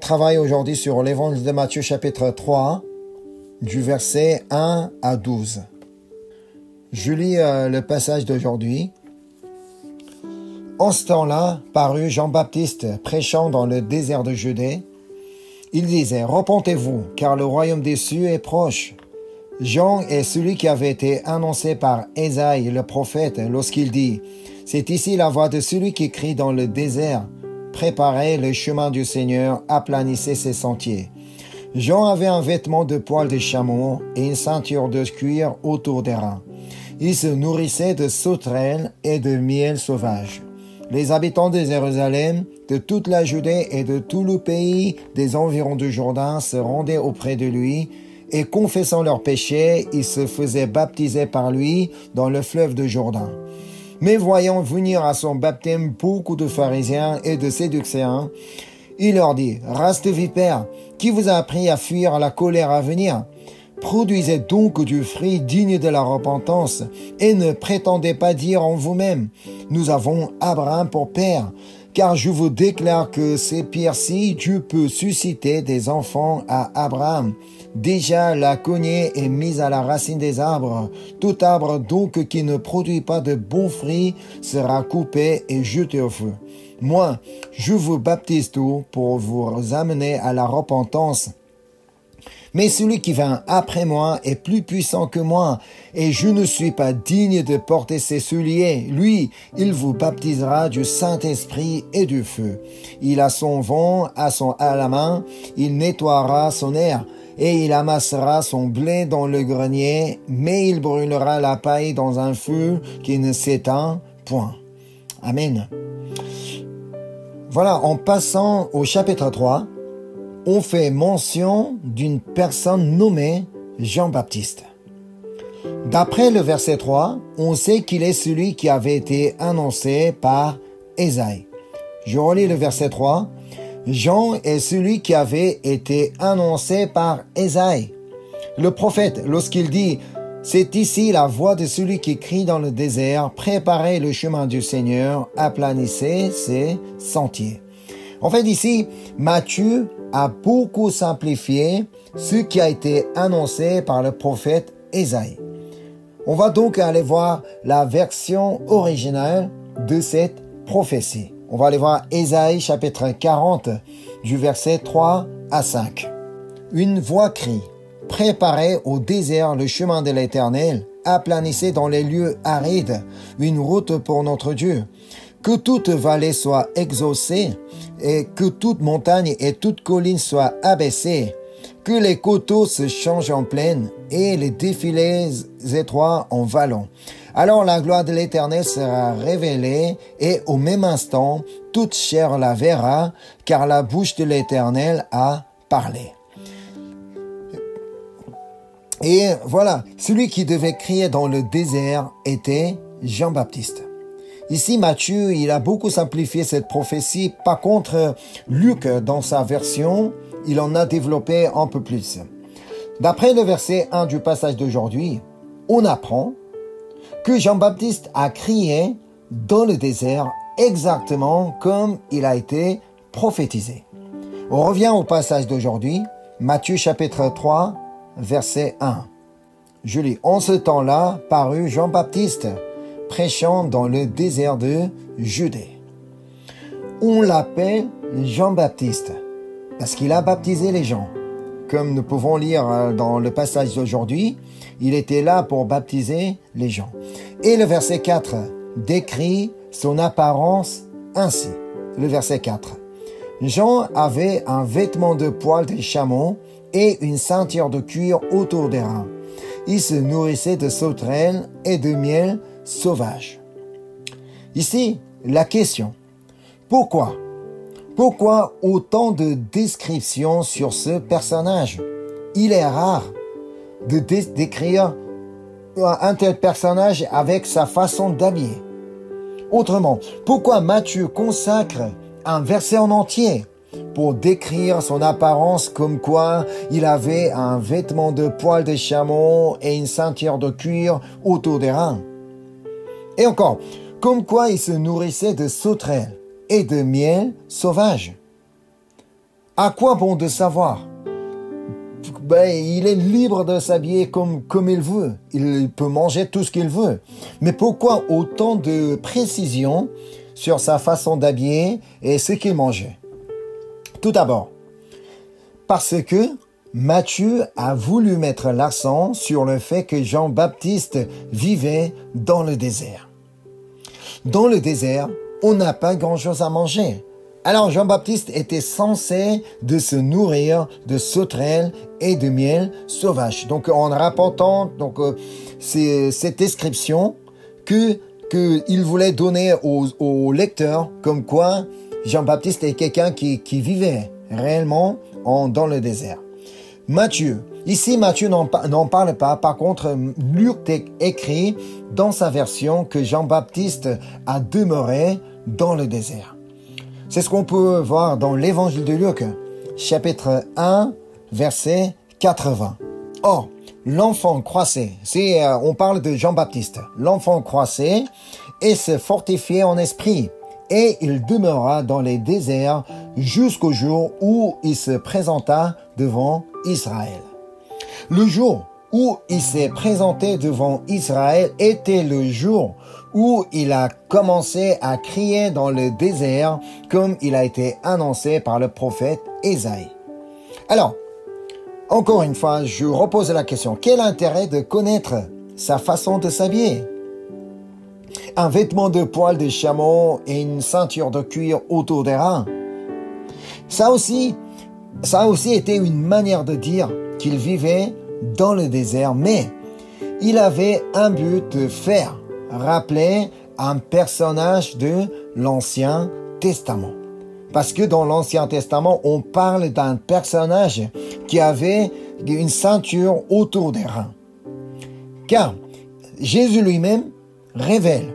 travaille aujourd'hui sur l'évangile de Matthieu chapitre 3, du verset 1 à 12. Je lis le passage d'aujourd'hui. En ce temps-là, parut Jean-Baptiste prêchant dans le désert de Judée. Il disait, « Repentez-vous, car le royaume des cieux est proche. » Jean est celui qui avait été annoncé par Ésaïe, le prophète, lorsqu'il dit, « C'est ici la voix de celui qui crie dans le désert. Préparez le chemin du Seigneur, aplanissez ses sentiers. » Jean avait un vêtement de poil de chameau et une ceinture de cuir autour des reins. Il se nourrissait de sauterelles et de miel sauvage. Les habitants de Jérusalem, de toute la Judée et de tout le pays des environs du Jourdain se rendaient auprès de lui et confessant leurs péchés, ils se faisaient baptiser par lui dans le fleuve de Jourdain. Mais voyant venir à son baptême beaucoup de pharisiens et de séducéens, il leur dit, « Race de vipères, qui vous a appris à fuir la colère à venir ? Produisez donc du fruit digne de la repentance et ne prétendez pas dire en vous-même, « Nous avons Abraham pour père ». Car je vous déclare que c'est pire si Dieu peut susciter des enfants à Abraham. Déjà la cognée est mise à la racine des arbres. Tout arbre donc qui ne produit pas de bons fruits sera coupé et jeté au feu. Moi, je vous baptise tout pour vous amener à la repentance. Mais celui qui vient après moi est plus puissant que moi, et je ne suis pas digne de porter ses souliers. Lui, il vous baptisera du Saint-Esprit et du feu. Il a son vent à la main, il nettoiera son air, et il amassera son blé dans le grenier, mais il brûlera la paille dans un feu qui ne s'éteint point. Amen. Voilà, en passant au chapitre 3, on fait mention d'une personne nommée Jean-Baptiste. D'après le verset 3, on sait qu'il est celui qui avait été annoncé par Ésaïe. Je relis le verset 3. Jean est celui qui avait été annoncé par Ésaïe. Le prophète, lorsqu'il dit « C'est ici la voix de celui qui crie dans le désert, préparez le chemin du Seigneur, aplanissez ses sentiers. » En fait, ici, Matthieu a beaucoup simplifié ce qui a été annoncé par le prophète Ésaïe. On va donc aller voir la version originale de cette prophétie. On va aller voir Ésaïe chapitre 40 du verset 3 à 5. Une voix crie, « Préparez au désert le chemin de l'Éternel, aplanissez dans les lieux arides une route pour notre Dieu. Que toute vallée soit exaucée et que toute montagne et toute colline soient abaissées, que les coteaux se changent en plaine et les défilés étroits en vallons. Alors la gloire de l'Éternel sera révélée et au même instant, toute chair la verra, car la bouche de l'Éternel a parlé. » Et voilà, celui qui devait crier dans le désert était Jean-Baptiste. Ici, Matthieu, il a beaucoup simplifié cette prophétie. Par contre, Luc, dans sa version, il en a développé un peu plus. D'après le verset 1 du passage d'aujourd'hui, on apprend que Jean-Baptiste a crié dans le désert exactement comme il a été prophétisé. On revient au passage d'aujourd'hui, Matthieu chapitre 3, verset 1. Je lis, « En ce temps-là parut Jean-Baptiste, prêchant dans le désert de Judée. » On l'appelle Jean-Baptiste parce qu'il a baptisé les gens. Comme nous pouvons lire dans le passage d'aujourd'hui, il était là pour baptiser les gens. Et le verset 4 décrit son apparence ainsi. Le verset 4. Jean avait un vêtement de poil de chameau et une ceinture de cuir autour des reins. Il se nourrissait de sauterelles et de miel sauvage. Ici, la question, pourquoi autant de descriptions sur ce personnage? Il est rare de décrire un tel personnage avec sa façon d'habiller. Autrement, pourquoi Matthieu consacre un verset en entier pour décrire son apparence comme quoi il avait un vêtement de poil de chameau et une ceinture de cuir autour des reins? Et encore, comme quoi il se nourrissait de sauterelles et de miel sauvage. À quoi bon de savoir? Il est libre de s'habiller comme il veut. Il peut manger tout ce qu'il veut. Mais pourquoi autant de précision sur sa façon d'habiller et ce qu'il mangeait? Tout d'abord, parce que Matthieu a voulu mettre l'accent sur le fait que Jean-Baptiste vivait dans le désert. Dans le désert, on n'a pas grand-chose à manger. Alors Jean-Baptiste était censé de se nourrir de sauterelles et de miel sauvage. Donc en rapportant cette description qu'il voulait donner aux lecteurs, comme quoi Jean-Baptiste est quelqu'un qui vivait réellement dans le désert. Matthieu n'en parle pas. Par contre, Luc écrit dans sa version que Jean-Baptiste a demeuré dans le désert. C'est ce qu'on peut voir dans l'évangile de Luc, chapitre 1, verset 80. Or, l'enfant croissait. On parle de Jean-Baptiste. L'enfant croissait et se fortifiait en esprit. Et il demeura dans les déserts jusqu'au jour où il se présenta devant Israël. Le jour où il s'est présenté devant Israël était le jour où il a commencé à crier dans le désert comme il a été annoncé par le prophète Ésaïe. Alors, encore une fois, je repose la question. Quel intérêt de connaître sa façon de s'habiller? Un vêtement de poil de chameau et une ceinture de cuir autour des reins. Ça a aussi été une manière de dire qu'il vivait dans le désert, mais il avait un but de faire rappeler un personnage de l'Ancien Testament. Parce que dans l'Ancien Testament, on parle d'un personnage qui avait une ceinture autour des reins. Car Jésus lui-même révèle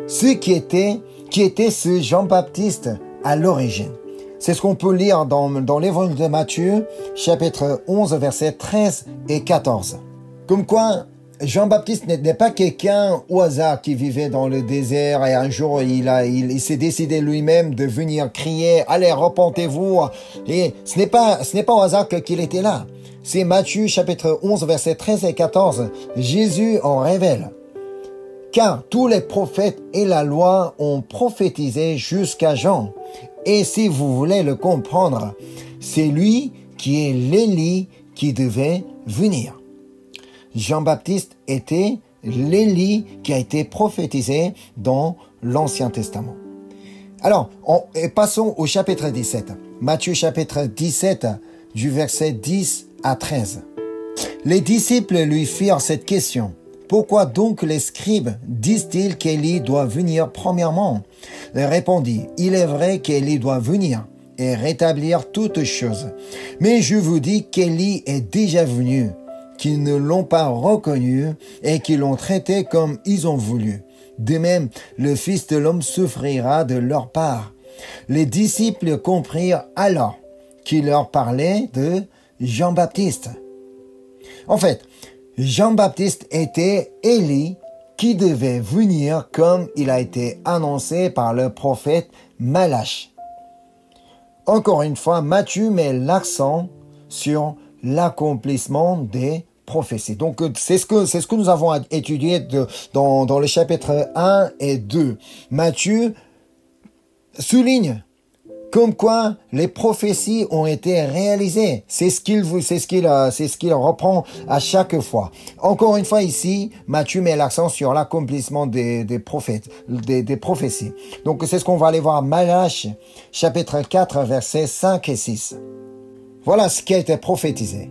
ce qui était ce Jean-Baptiste à l'origine. C'est ce qu'on peut lire dans l'évangile de Matthieu, chapitre 11, versets 13 et 14. Comme quoi, Jean-Baptiste n'est pas quelqu'un au hasard qui vivait dans le désert et un jour il s'est décidé lui-même de venir crier « Allez, repentez-vous » et ce n'est pas au hasard qu'il était là. C'est Matthieu chapitre 11 versets 13 et 14. Jésus en révèle. Car tous les prophètes et la loi ont prophétisé jusqu'à Jean. Et si vous voulez le comprendre, c'est lui qui est l'Élie qui devait venir. Jean-Baptiste était l'Élie qui a été prophétisé dans l'Ancien Testament. Alors, passons au chapitre 17. Matthieu chapitre 17, du verset 10 à 13. Les disciples lui firent cette question. Pourquoi donc les scribes disent-ils qu'Élie doit venir premièrement? Il répondit, il est vrai qu'Élie doit venir et rétablir toutes choses. Mais je vous dis qu'Élie est déjà venu, qu'ils ne l'ont pas reconnu et qu'ils l'ont traité comme ils ont voulu. De même, le Fils de l'homme souffrira de leur part. Les disciples comprirent alors qu'il leur parlait de Jean-Baptiste. En fait, Jean-Baptiste était Élie qui devait venir comme il a été annoncé par le prophète Malachie. Encore une fois, Matthieu met l'accent sur l'accomplissement des prophéties. Donc, c'est ce que nous avons étudié dans le chapitre 1 et 2. Matthieu souligne comme quoi les prophéties ont été réalisées. C'est ce qu'il reprend à chaque fois. Encore une fois ici, Matthieu met l'accent sur l'accomplissement des prophètes, des prophéties. Donc c'est ce qu'on va aller voir Malachie, chapitre 4, versets 5 et 6. Voilà ce qui a été prophétisé.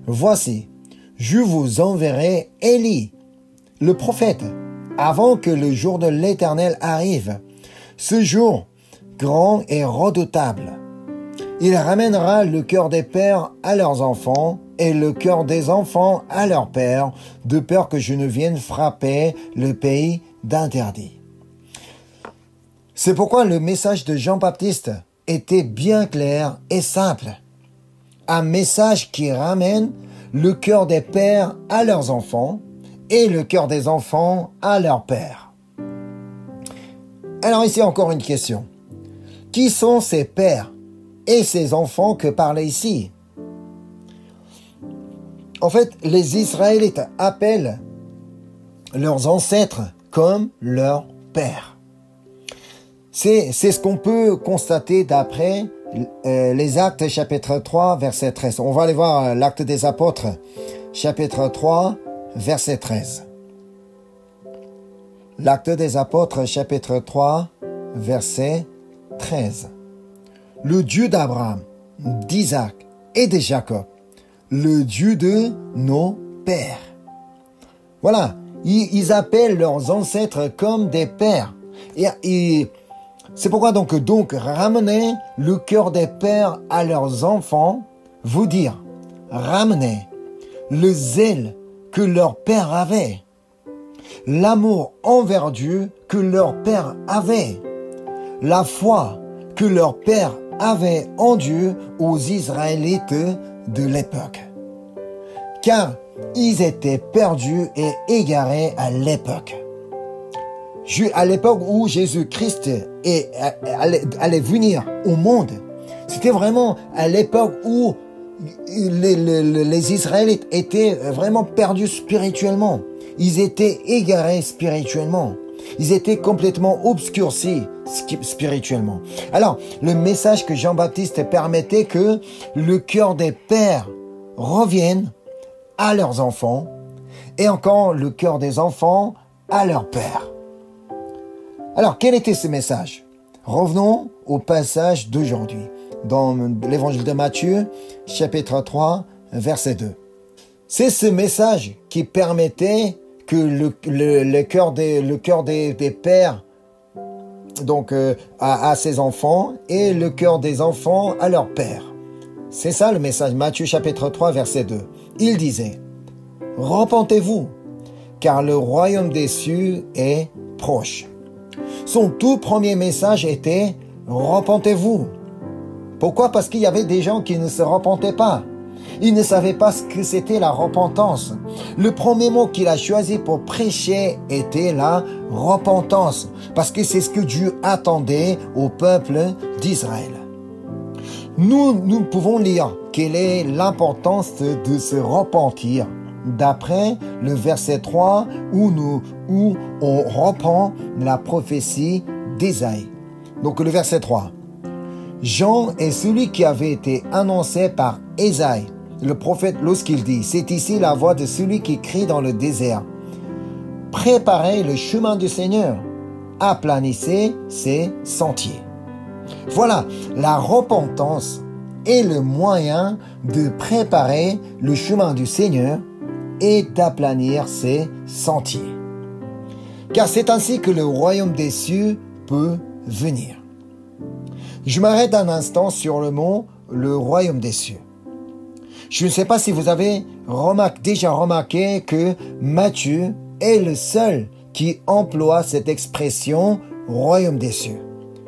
Voici, je vous enverrai Élie, le prophète, avant que le jour de l'Éternel arrive. Ce jour grand et redoutable. Il ramènera le cœur des pères à leurs enfants et le cœur des enfants à leurs pères, de peur que je ne vienne frapper le pays d'interdit. C'est pourquoi le message de Jean-Baptiste était bien clair et simple. Un message qui ramène le cœur des pères à leurs enfants et le cœur des enfants à leurs pères. Alors ici encore une question. Qui sont ces pères et ses enfants que parlait ici. En fait, les Israélites appellent leurs ancêtres comme leurs pères. C'est ce qu'on peut constater d'après les Actes chapitre 3, verset 13. On va aller voir l'Acte des Apôtres, chapitre 3, verset 13. L'Acte des Apôtres, chapitre 3, verset 13. Le Dieu d'Abraham, d'Isaac et de Jacob, le Dieu de nos pères. Voilà, ils appellent leurs ancêtres comme des pères. Et c'est pourquoi donc ramener le cœur des pères à leurs enfants, vous dire, ramener le zèle que leur père avait, l'amour envers Dieu que leur père avait, la foi que leur père avait en Dieu aux Israélites de l'époque. Car ils étaient perdus et égarés à l'époque. À l'époque où Jésus-Christ allait venir au monde, c'était vraiment à l'époque où les Israélites étaient vraiment perdus spirituellement. Ils étaient égarés spirituellement. Ils étaient complètement obscurcis spirituellement. Alors, le message que Jean-Baptiste permettait que le cœur des pères revienne à leurs enfants et encore le cœur des enfants à leur père. Alors, quel était ce message? Revenons au passage d'aujourd'hui, dans l'évangile de Matthieu, chapitre 3, verset 2. C'est ce message qui permettait que le cœur des pères donc à ses enfants et le cœur des enfants à leur père. C'est ça le message, Matthieu chapitre 3, verset 2. Il disait, « Repentez-vous, car le royaume des cieux est proche. » Son tout premier message était « Repentez-vous ». Pourquoi? Parce qu'il y avait des gens qui ne se repentaient pas. Ils ne savaient pas ce que c'était la repentance. Le premier mot qu'il a choisi pour prêcher était la repentance, parce que c'est ce que Dieu attendait au peuple d'Israël. Nous pouvons lire quelle est l'importance de se repentir d'après le verset 3 où on reprend la prophétie d'Ésaïe. Donc le verset 3. Jean est celui qui avait été annoncé par Ésaïe, le prophète, lorsqu'il dit, c'est ici la voix de celui qui crie dans le désert. Préparez le chemin du Seigneur, aplanissez ses sentiers. Voilà, la repentance est le moyen de préparer le chemin du Seigneur et d'aplanir ses sentiers. Car c'est ainsi que le royaume des cieux peut venir. Je m'arrête un instant sur le mot « le royaume des cieux ». Je ne sais pas si vous avez déjà remarqué que Matthieu est le seul qui emploie cette expression « royaume des cieux ».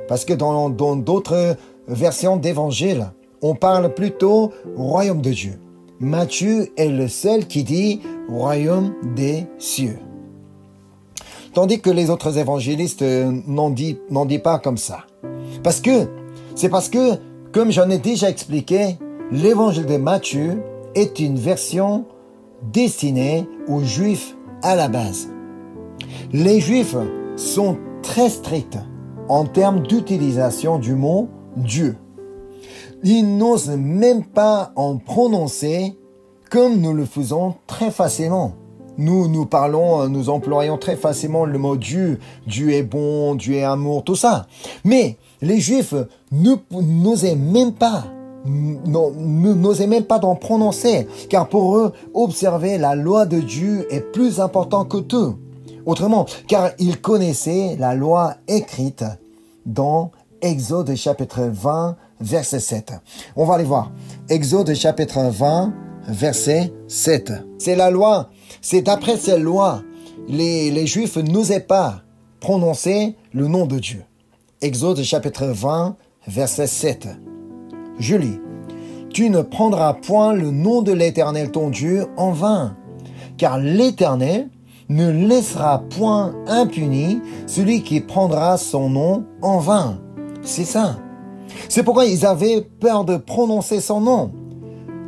Parce que dans d'autres versions d'évangile, on parle plutôt « royaume de Dieu ». Matthieu est le seul qui dit « royaume des cieux ». Tandis que les autres évangélistes n'en disent pas comme ça. C'est parce que, comme j'en ai déjà expliqué, l'évangile de Matthieu est une version destinée aux Juifs à la base. Les Juifs sont très stricts en termes d'utilisation du mot Dieu. Ils n'osent même pas en prononcer comme nous le faisons très facilement. Nous employons très facilement le mot Dieu. Dieu est bon, Dieu est amour, tout ça. Mais les Juifs n'osaient même pas d'en prononcer, car pour eux, observer la loi de Dieu est plus important que tout. Autrement, car ils connaissaient la loi écrite dans Exode chapitre 20, verset 7. On va aller voir. Exode chapitre 20, verset 7. C'est la loi. C'est d'après cette loi, les Juifs n'osaient pas prononcer le nom de Dieu. Exode chapitre 20, verset 7. Je lis. Tu ne prendras point le nom de l'Éternel ton Dieu en vain, car l'Éternel ne laissera point impuni celui qui prendra son nom en vain. C'est ça. C'est pourquoi ils avaient peur de prononcer son nom,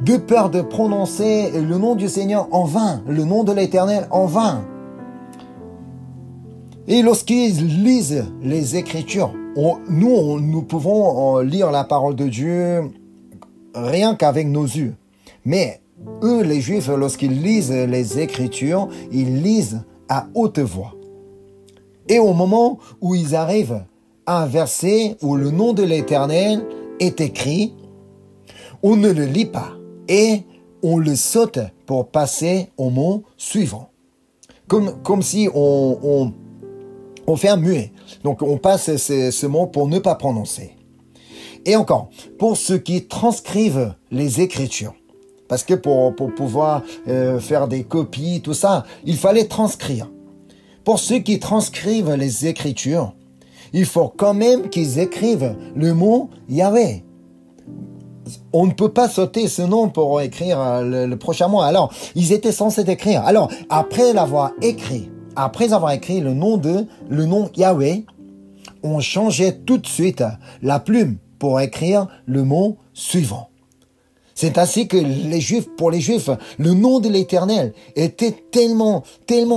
de peur de prononcer le nom du Seigneur en vain, le nom de l'Éternel en vain. Et lorsqu'ils lisent les Écritures, nous pouvons lire la parole de Dieu rien qu'avec nos yeux. Mais eux, les Juifs, lorsqu'ils lisent les Écritures, ils lisent à haute voix. Et au moment où ils arrivent à un verset où le nom de l'Éternel est écrit, on ne le lit pas et on le saute pour passer au mot suivant. Comme si on fait un muet. Donc on passe ce mot pour ne pas prononcer. Et encore, pour ceux qui transcrivent les Écritures, parce que pour pouvoir faire des copies, tout ça, il fallait transcrire. Pour ceux qui transcrivent les Écritures, il faut quand même qu'ils écrivent le mot Yahweh. On ne peut pas sauter ce nom pour écrire le prochain mot. Alors, ils étaient censés écrire. Alors, après avoir écrit le nom Yahweh, on changeait tout de suite la plume pour écrire le mot suivant. C'est ainsi que pour les Juifs, le nom de l'Éternel était tellement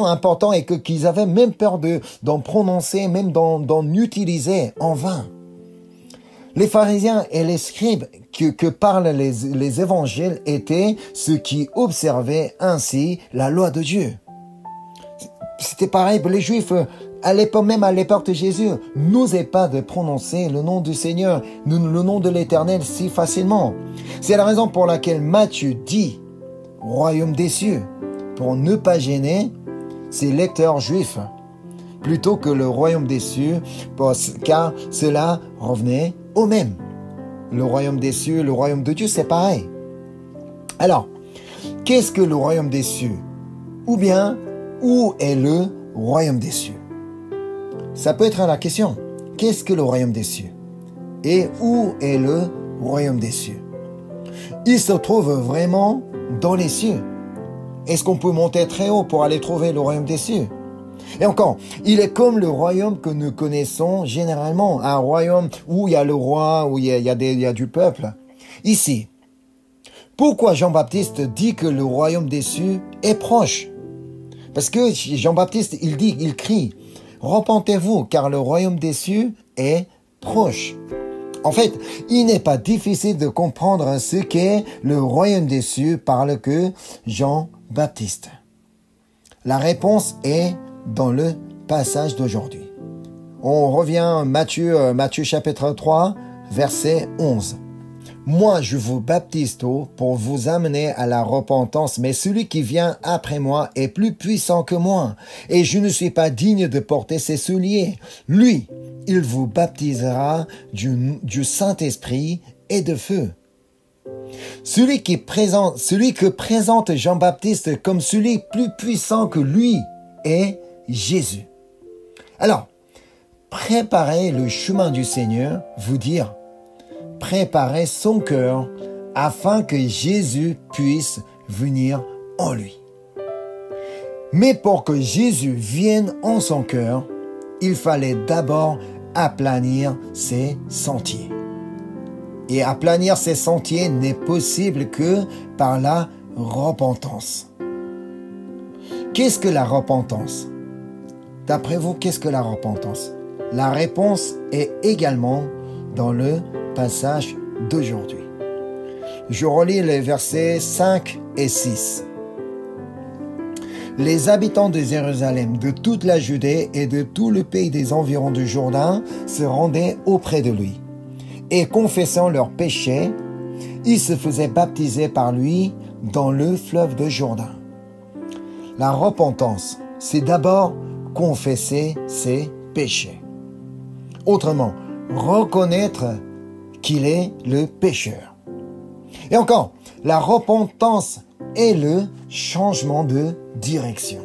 important et qu'ils avaient même peur d'en prononcer, même d'en utiliser en vain. Les pharisiens et les scribes que parlent les évangiles étaient ceux qui observaient ainsi la loi de Dieu. C'était pareil pour les Juifs. À l'époque de Jésus, n'osaient pas de prononcer le nom du Seigneur, le nom de l'Éternel si facilement. C'est la raison pour laquelle Matthieu dit « royaume des cieux » pour ne pas gêner ses lecteurs juifs, plutôt que le royaume des cieux, car cela revenait au même. Le royaume des cieux, le royaume de Dieu, c'est pareil. Alors, qu'est-ce que le royaume des cieux? Ou bien, où est le royaume des cieux? Ça peut être la question. Qu'est-ce que le royaume des cieux? Et où est le royaume des cieux? Il se trouve vraiment dans les cieux. Est-ce qu'on peut monter très haut pour aller trouver le royaume des cieux? Et encore, il est comme le royaume que nous connaissons généralement. Un royaume où il y a le roi, où il y a du peuple. Ici, pourquoi Jean-Baptiste dit que le royaume des cieux est proche? Parce que Jean-Baptiste, il crie, « Repentez-vous, car le royaume des cieux est proche. » En fait, il n'est pas difficile de comprendre ce qu'est le royaume des cieux par le que Jean-Baptiste. La réponse est dans le passage d'aujourd'hui. On revient à Matthieu chapitre 3, verset 11. Moi, je vous baptise d'eau pour vous amener à la repentance, mais celui qui vient après moi est plus puissant que moi, et je ne suis pas digne de porter ses souliers. Lui, il vous baptisera du Saint-Esprit et de feu. Celui que présente Jean-Baptiste comme celui plus puissant que lui est Jésus. Alors, préparez le chemin du Seigneur, vous dire, préparer son cœur afin que Jésus puisse venir en lui. Mais pour que Jésus vienne en son cœur, il fallait d'abord aplanir ses sentiers. Et aplanir ses sentiers n'est possible que par la repentance. Qu'est-ce que la repentance? D'après vous, qu'est-ce que la repentance? La réponse est également dans le passage d'aujourd'hui. Je relis les versets 5 et 6. Les habitants de Jérusalem, de toute la Judée et de tout le pays des environs du Jourdain se rendaient auprès de lui. Et confessant leurs péchés, ils se faisaient baptiser par lui dans le fleuve de Jourdain. La repentance, c'est d'abord confesser ses péchés. Autrement, reconnaître qu'il est le pécheur. Et encore, la repentance est le changement de direction.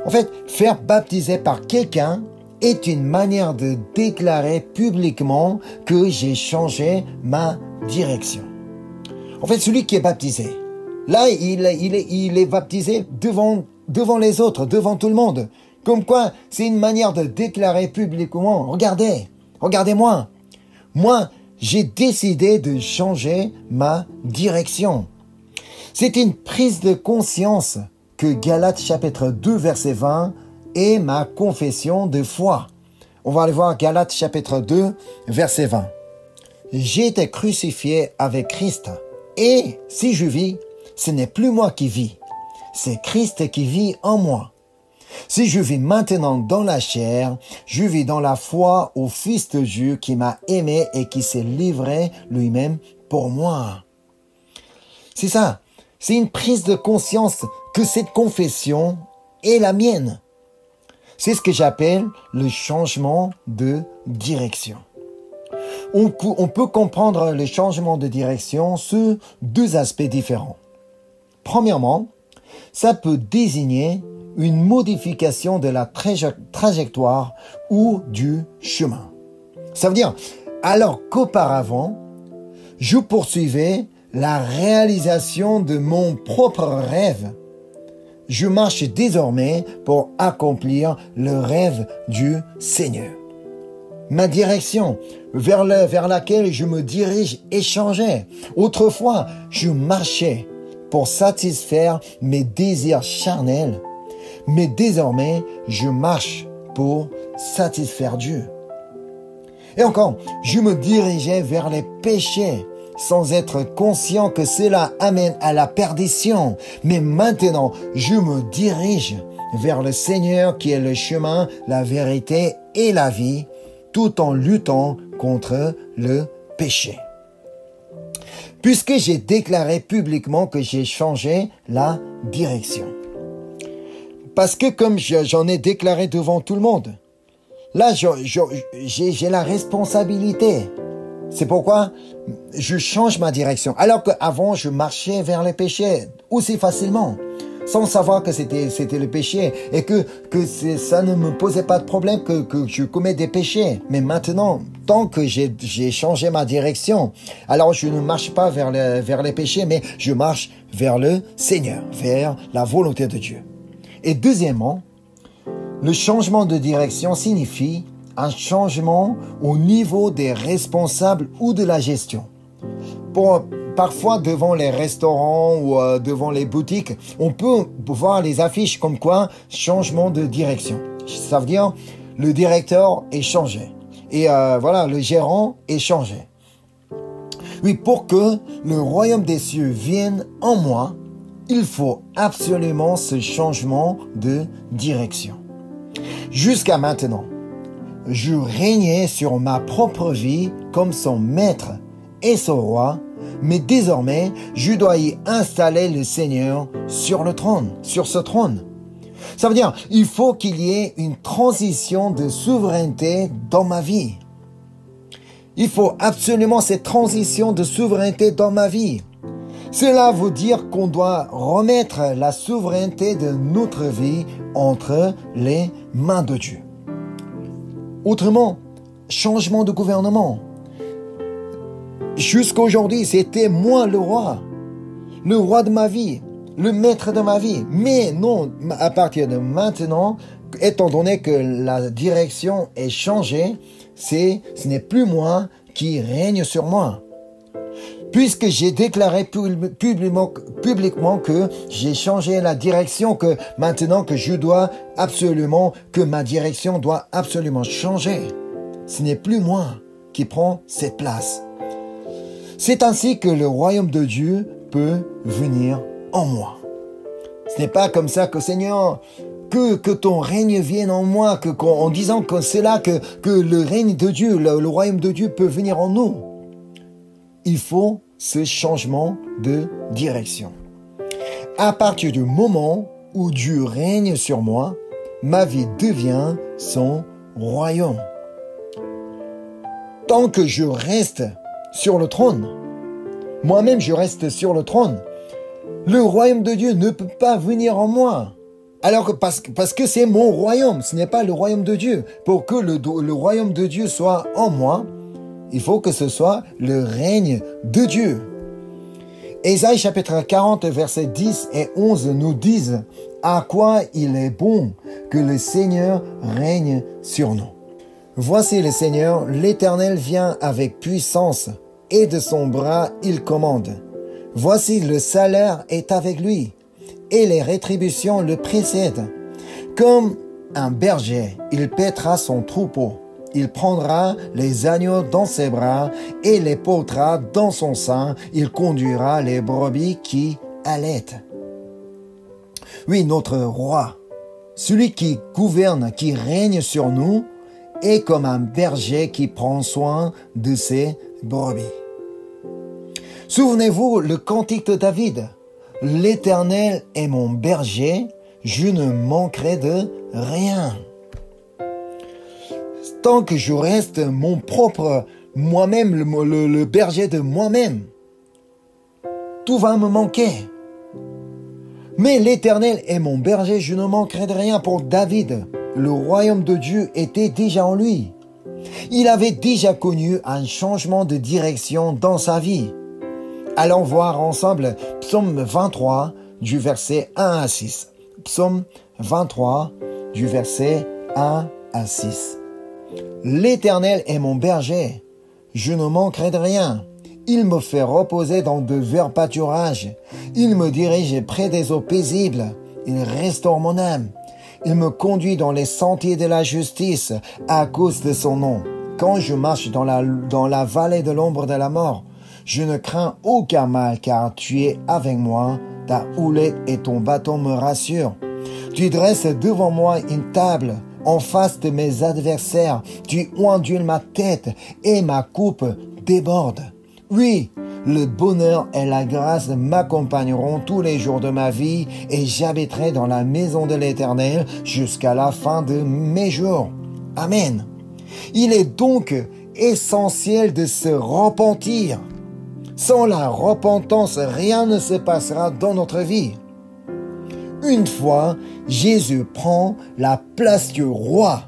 En fait, faire baptiser par quelqu'un est une manière de déclarer publiquement que j'ai changé ma direction. En fait, celui qui est baptisé, là, il est baptisé devant les autres, devant tout le monde. Comme quoi, c'est une manière de déclarer publiquement, regardez-moi. Moi, j'ai décidé de changer ma direction. C'est une prise de conscience que Galates chapitre 2 verset 20 est ma confession de foi. On va aller voir Galates chapitre 2 verset 20. J'ai été crucifié avec Christ et si je vis, ce n'est plus moi qui vis, c'est Christ qui vit en moi. Si je vis maintenant dans la chair, je vis dans la foi au Fils de Dieu qui m'a aimé et qui s'est livré lui-même pour moi. C'est ça, c'est une prise de conscience que cette confession est la mienne. C'est ce que j'appelle le changement de direction. On peut comprendre le changement de direction sous deux aspects différents. Premièrement, ça peut désigner une modification de la trajectoire ou du chemin. Ça veut dire, alors qu'auparavant, je poursuivais la réalisation de mon propre rêve, je marche désormais pour accomplir le rêve du Seigneur. Ma direction vers laquelle je me dirige est changée. Autrefois, je marchais pour satisfaire mes désirs charnels, mais désormais, je marche pour satisfaire Dieu. Et encore, je me dirigeais vers les péchés sans être conscient que cela amène à la perdition. Mais maintenant, je me dirige vers le Seigneur qui est le chemin, la vérité et la vie, tout en luttant contre le péché. Puisque j'ai déclaré publiquement que j'ai changé la direction. Parce que comme j'en ai déclaré devant tout le monde, là, j'ai la responsabilité. C'est pourquoi je change ma direction. Alors qu'avant, je marchais vers le péché aussi facilement, sans savoir que c'était le péché et que ça ne me posait pas de problème que je commets des péchés. Mais maintenant, tant que j'ai changé ma direction, alors je ne marche pas vers les péchés, mais je marche vers le Seigneur, vers la volonté de Dieu. Et deuxièmement, le changement de direction signifie un changement au niveau des responsables ou de la gestion. Parfois, devant les restaurants ou devant les boutiques, on peut voir les affiches comme quoi changement de direction. Ça veut dire le directeur est changé. Et voilà, le gérant est changé. Oui, pour que le royaume des cieux vienne en moi, il faut absolument ce changement de direction. Jusqu'à maintenant, je régnais sur ma propre vie comme son maître et son roi, mais désormais, je dois y installer le Seigneur sur ce trône. Ça veut dire, il faut qu'il y ait une transition de souveraineté dans ma vie. Il faut absolument cette transition de souveraineté dans ma vie. Cela veut dire qu'on doit remettre la souveraineté de notre vie entre les mains de Dieu. Autrement, changement de gouvernement. Jusqu'à aujourd'hui, c'était moi le roi de ma vie, le maître de ma vie. Mais non, à partir de maintenant, étant donné que la direction est changée, ce n'est plus moi qui règne sur moi. Puisque j'ai déclaré publiquement que j'ai changé la direction, que maintenant que ma direction doit absolument changer. Ce n'est plus moi qui prends cette place. C'est ainsi que le royaume de Dieu peut venir en moi. Ce n'est pas comme ça que Seigneur, que ton règne vienne en moi, en disant que c'est là que le règne de Dieu, le royaume de Dieu peut venir en nous. Il faut ce changement de direction. À partir du moment où Dieu règne sur moi, ma vie devient son royaume. Tant que je reste sur le trône, moi-même je reste sur le trône, le royaume de Dieu ne peut pas venir en moi. Alors que parce que c'est mon royaume, ce n'est pas le royaume de Dieu. Pour que le royaume de Dieu soit en moi, il faut que ce soit le règne de Dieu. Ésaïe chapitre 40, versets 10 et 11 nous disent à quoi il est bon que le Seigneur règne sur nous. Voici le Seigneur, l'Éternel vient avec puissance, et de son bras il commande. Voici le salaire est avec lui, et les rétributions le précèdent. Comme un berger, il paîtra son troupeau. Il prendra les agneaux dans ses bras et les portera dans son sein. Il conduira les brebis qui allaitent. Oui, notre roi, celui qui gouverne, qui règne sur nous, est comme un berger qui prend soin de ses brebis. Souvenez-vous le cantique de David. L'Éternel est mon berger, je ne manquerai de rien. Tant que je reste mon propre moi-même, le berger de moi-même, tout va me manquer. Mais l'Éternel est mon berger, je ne manquerai de rien. Pour David, le royaume de Dieu était déjà en lui. Il avait déjà connu un changement de direction dans sa vie. Allons voir ensemble Psaume 23 du verset 1 à 6. Psaume 23 du verset 1 à 6. L'Éternel est mon berger, je ne manquerai de rien. Il me fait reposer dans de verts pâturages. Il me dirige près des eaux paisibles. Il restaure mon âme. Il me conduit dans les sentiers de la justice à cause de son nom. Quand je marche dans la vallée de l'ombre de la mort, je ne crains aucun mal car tu es avec moi. Ta houlette et ton bâton me rassurent. Tu dresses devant moi une table en face de mes adversaires. Tu ondules ma tête et ma coupe déborde. Oui, le bonheur et la grâce m'accompagneront tous les jours de ma vie et j'habiterai dans la maison de l'Éternel jusqu'à la fin de mes jours. Amen. Il est donc essentiel de se repentir. Sans la repentance, rien ne se passera dans notre vie. Une fois, Jésus prend la place du roi.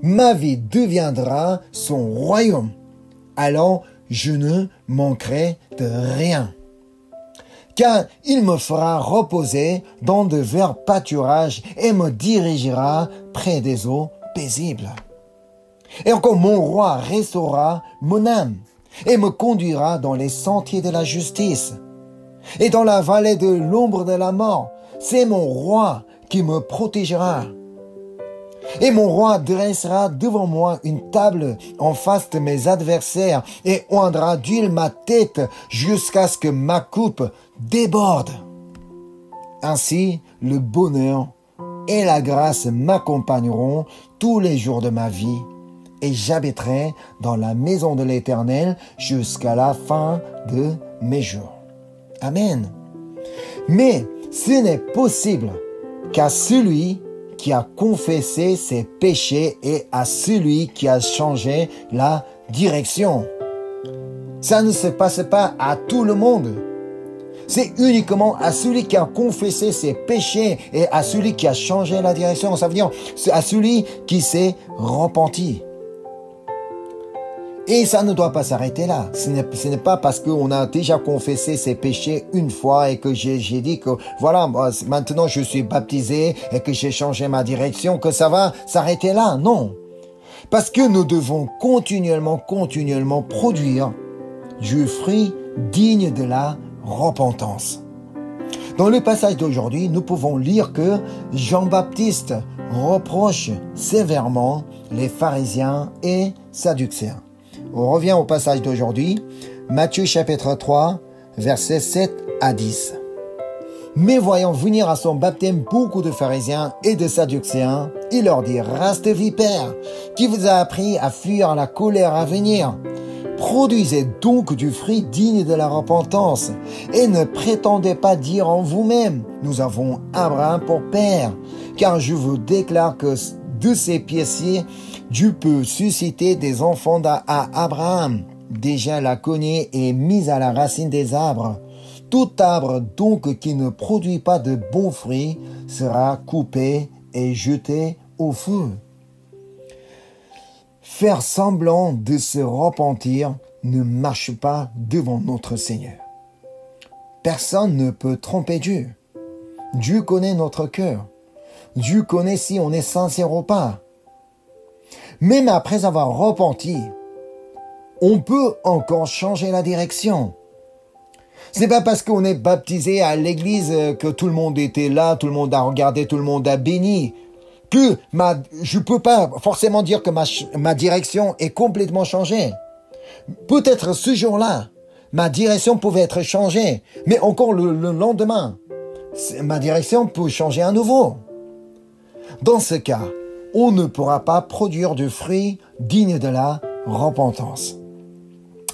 Ma vie deviendra son royaume. Alors, je ne manquerai de rien. Car il me fera reposer dans de verts pâturages et me dirigera près des eaux paisibles. Et encore mon roi restaurera mon âme et me conduira dans les sentiers de la justice. Et dans la vallée de l'ombre de la mort, c'est mon roi qui me protégera. Et mon roi dressera devant moi une table en face de mes adversaires et oindra d'huile ma tête jusqu'à ce que ma coupe déborde. Ainsi, le bonheur et la grâce m'accompagneront tous les jours de ma vie et j'habiterai dans la maison de l'Éternel jusqu'à la fin de mes jours. Amen. Mais ce n'est possible qu'à celui qui a confessé ses péchés et à celui qui a changé la direction. Ça ne se passe pas à tout le monde. C'est uniquement à celui qui a confessé ses péchés et à celui qui a changé la direction. Ça veut dire à celui qui s'est repenti. Et ça ne doit pas s'arrêter là. Ce n'est pas parce qu'on a déjà confessé ses péchés une fois et que j'ai dit que voilà, maintenant je suis baptisé et que j'ai changé ma direction, que ça va s'arrêter là. Non. Parce que nous devons continuellement produire du fruit digne de la repentance. Dans le passage d'aujourd'hui, nous pouvons lire que Jean-Baptiste reproche sévèrement les pharisiens et sadducéens. On revient au passage d'aujourd'hui, Matthieu chapitre 3, versets 7 à 10. Mais voyant venir à son baptême beaucoup de pharisiens et de sadducéens, il leur dit, race de vipères, qui vous a appris à fuir la colère à venir? Produisez donc du fruit digne de la repentance, et ne prétendez pas dire en vous-même, nous avons Abraham pour père, car je vous déclare que de ces pieds-ci, Dieu peut susciter des enfants à Abraham. Déjà la cognée est mise à la racine des arbres. Tout arbre donc qui ne produit pas de bons fruits sera coupé et jeté au feu. Faire semblant de se repentir ne marche pas devant notre Seigneur. Personne ne peut tromper Dieu. Dieu connaît notre cœur. Dieu connaît si on est sincère ou pas. Même après avoir repenti, on peut encore changer la direction. C'est pas parce qu'on est baptisé à l'église que tout le monde était là, tout le monde a regardé, tout le monde a béni, que je peux pas forcément dire que ma direction est complètement changée. Peut-être ce jour-là, ma direction pouvait être changée, mais encore le lendemain, ma direction peut changer à nouveau. Dans ce cas, on ne pourra pas produire du fruit digne de la repentance.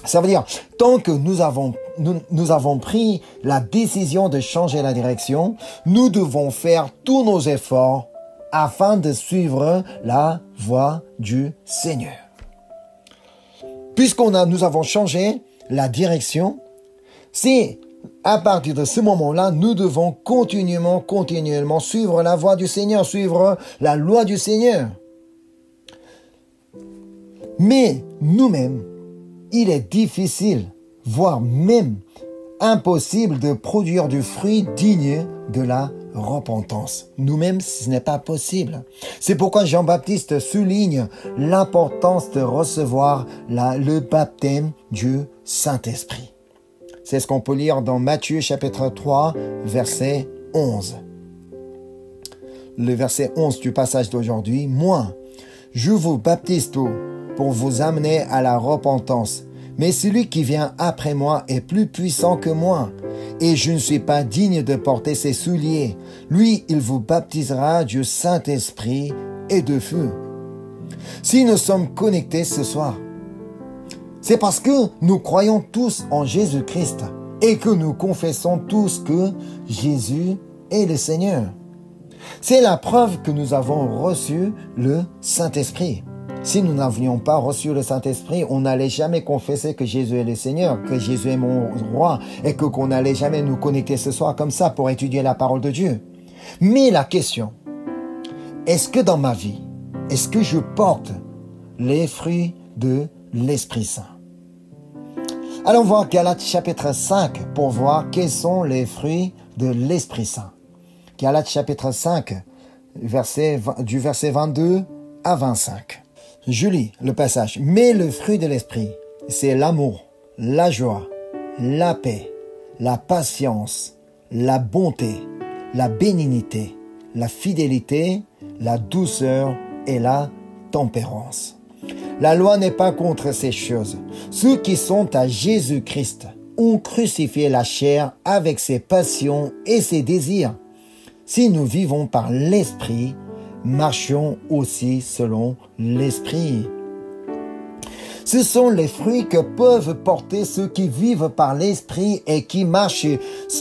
Ça veut dire, tant que nous avons pris la décision de changer la direction, nous devons faire tous nos efforts afin de suivre la voie du Seigneur. Nous avons changé la direction, c'est à partir de ce moment-là, nous devons continuellement suivre la voie du Seigneur, suivre la loi du Seigneur. Mais nous-mêmes, il est difficile, voire même impossible de produire du fruit digne de la repentance. Nous-mêmes, ce n'est pas possible. C'est pourquoi Jean-Baptiste souligne l'importance de recevoir le baptême du Saint-Esprit. C'est ce qu'on peut lire dans Matthieu chapitre 3, verset 11. Le verset 11 du passage d'aujourd'hui. « Moi, je vous baptise pour vous amener à la repentance. Mais celui qui vient après moi est plus puissant que moi, et je ne suis pas digne de porter ses souliers. Lui, il vous baptisera du Saint-Esprit et de feu. » Si nous sommes connectés ce soir, c'est parce que nous croyons tous en Jésus-Christ et que nous confessons tous que Jésus est le Seigneur. C'est la preuve que nous avons reçu le Saint-Esprit. Si nous n'avions pas reçu le Saint-Esprit, on n'allait jamais confesser que Jésus est le Seigneur, que Jésus est mon roi, et qu'on n'allait jamais nous connecter ce soir comme ça pour étudier la parole de Dieu. Mais la question, est-ce que dans ma vie, est-ce que je porte les fruits de l'Esprit Saint? Allons voir Galates chapitre 5 pour voir quels sont les fruits de l'Esprit Saint. Galates chapitre 5, du verset 22 à 25. Je lis le passage. « Mais le fruit de l'Esprit, c'est l'amour, la joie, la paix, la patience, la bonté, la bénignité, la fidélité, la douceur et la tempérance. La loi n'est pas contre ces choses. Ceux qui sont à Jésus-Christ ont crucifié la chair avec ses passions et ses désirs. Si nous vivons par l'Esprit, marchions aussi selon l'Esprit. » Ce sont les fruits que peuvent porter ceux qui vivent par l'Esprit et qui marchent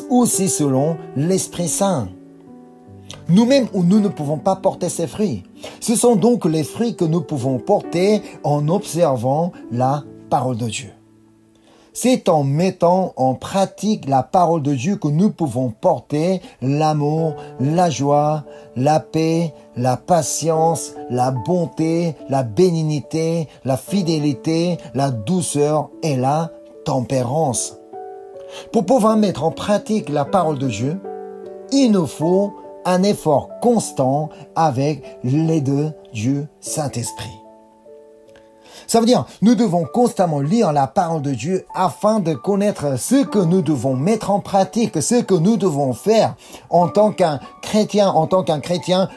aussi selon l'Esprit Saint. Nous-mêmes, nous ne pouvons pas porter ces fruits. Ce sont donc les fruits que nous pouvons porter en observant la parole de Dieu. C'est en mettant en pratique la parole de Dieu que nous pouvons porter l'amour, la joie, la paix, la patience, la bonté, la bénignité, la fidélité, la douceur et la tempérance. Pour pouvoir mettre en pratique la parole de Dieu, il nous faut un effort constant avec l'aide du Saint-Esprit. Ça veut dire, nous devons constamment lire la parole de Dieu afin de connaître ce que nous devons mettre en pratique, ce que nous devons faire en tant qu'un chrétien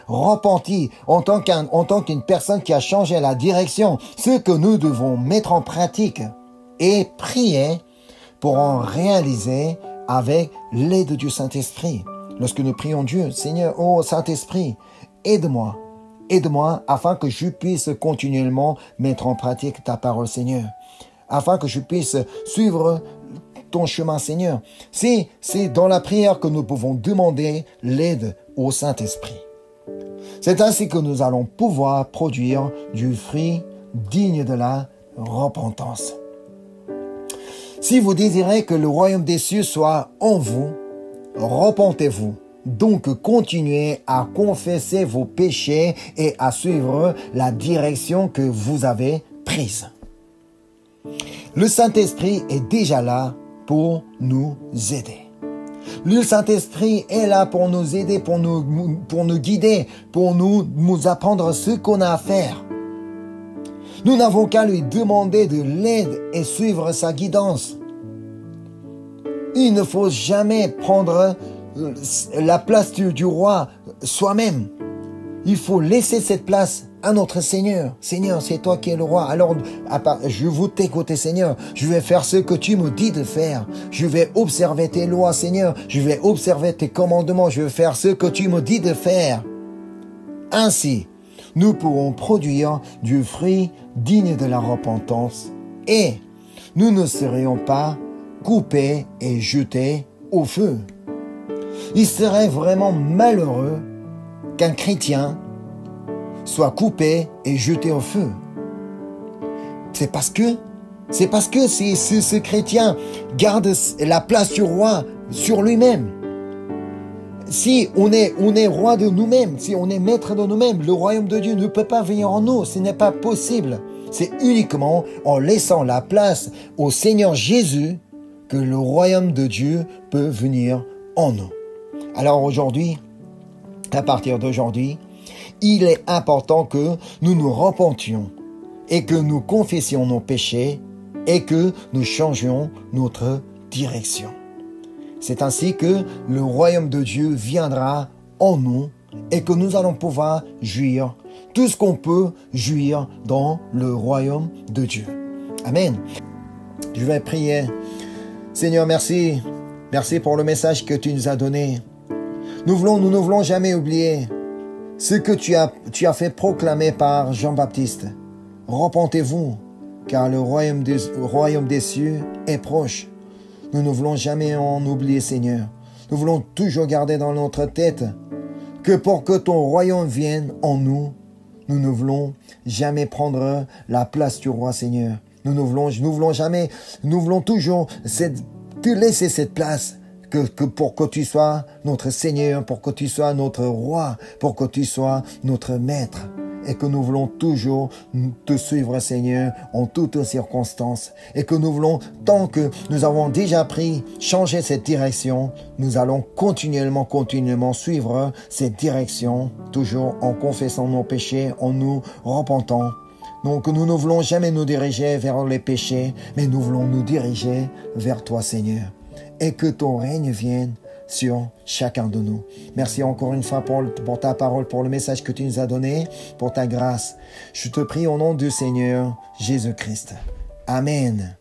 repenti, en tant qu'une personne qui a changé la direction, ce que nous devons mettre en pratique et prier pour en réaliser avec l'aide du Saint-Esprit. Lorsque nous prions Dieu, Seigneur, oh Saint-Esprit, aide-moi afin que je puisse continuellement mettre en pratique ta parole, Seigneur. Afin que je puisse suivre ton chemin, Seigneur. C'est dans la prière que nous pouvons demander l'aide au Saint-Esprit. C'est ainsi que nous allons pouvoir produire du fruit digne de la repentance. Si vous désirez que le royaume des cieux soit en vous, repentez-vous. Donc, continuez à confesser vos péchés et à suivre la direction que vous avez prise. Le Saint-Esprit est déjà là pour nous aider. Le Saint-Esprit est là pour nous aider, pour nous guider, pour nous apprendre ce qu'on a à faire. Nous n'avons qu'à lui demander de l'aide et suivre sa guidance. Il ne faut jamais prendre la place du roi soi-même. Il faut laisser cette place à notre Seigneur. Seigneur, c'est toi qui es le roi. Alors, je veux t'écouter, Seigneur. Je vais faire ce que tu me dis de faire. Je vais observer tes lois, Seigneur. Je vais observer tes commandements. Je vais faire ce que tu me dis de faire. Ainsi, nous pourrons produire du fruit digne de la repentance et nous ne serions pas coupés et jetés au feu. Il serait vraiment malheureux qu'un chrétien soit coupé et jeté au feu. C'est parce que ce chrétien garde la place du roi sur lui-même. Si on est roi de nous-mêmes, si on est maître de nous-mêmes, le royaume de Dieu ne peut pas venir en nous. Ce n'est pas possible. C'est uniquement en laissant la place au Seigneur Jésus que le royaume de Dieu peut venir en nous. Alors aujourd'hui, à partir d'aujourd'hui, il est important que nous nous repentions et que nous confessions nos péchés et que nous changions notre direction. C'est ainsi que le royaume de Dieu viendra en nous et que nous allons pouvoir jouir tout ce qu'on peut jouir dans le royaume de Dieu. Amen. Je vais prier. Seigneur, merci. Merci pour le message que tu nous as donné. Nous ne voulons jamais oublier ce que tu as fait proclamer par Jean-Baptiste. Repentez-vous, car le royaume des cieux est proche. Nous ne voulons jamais en oublier, Seigneur. Nous voulons toujours garder dans notre tête que pour que ton royaume vienne en nous, nous ne voulons jamais prendre la place du roi, Seigneur. Nous voulons toujours te laisser cette place que pour que tu sois notre Seigneur, pour que tu sois notre roi, pour que tu sois notre maître. Et que nous voulons toujours te suivre, Seigneur, en toutes circonstances. Et que nous voulons, tant que nous avons déjà changé cette direction, nous allons continuellement suivre cette direction, toujours en confessant nos péchés, en nous repentant. Donc nous ne voulons jamais nous diriger vers les péchés, mais nous voulons nous diriger vers toi, Seigneur. Et que ton règne vienne sur chacun de nous. Merci encore une fois pour ta parole, pour le message que tu nous as donné, pour ta grâce. Je te prie au nom du Seigneur Jésus-Christ. Amen.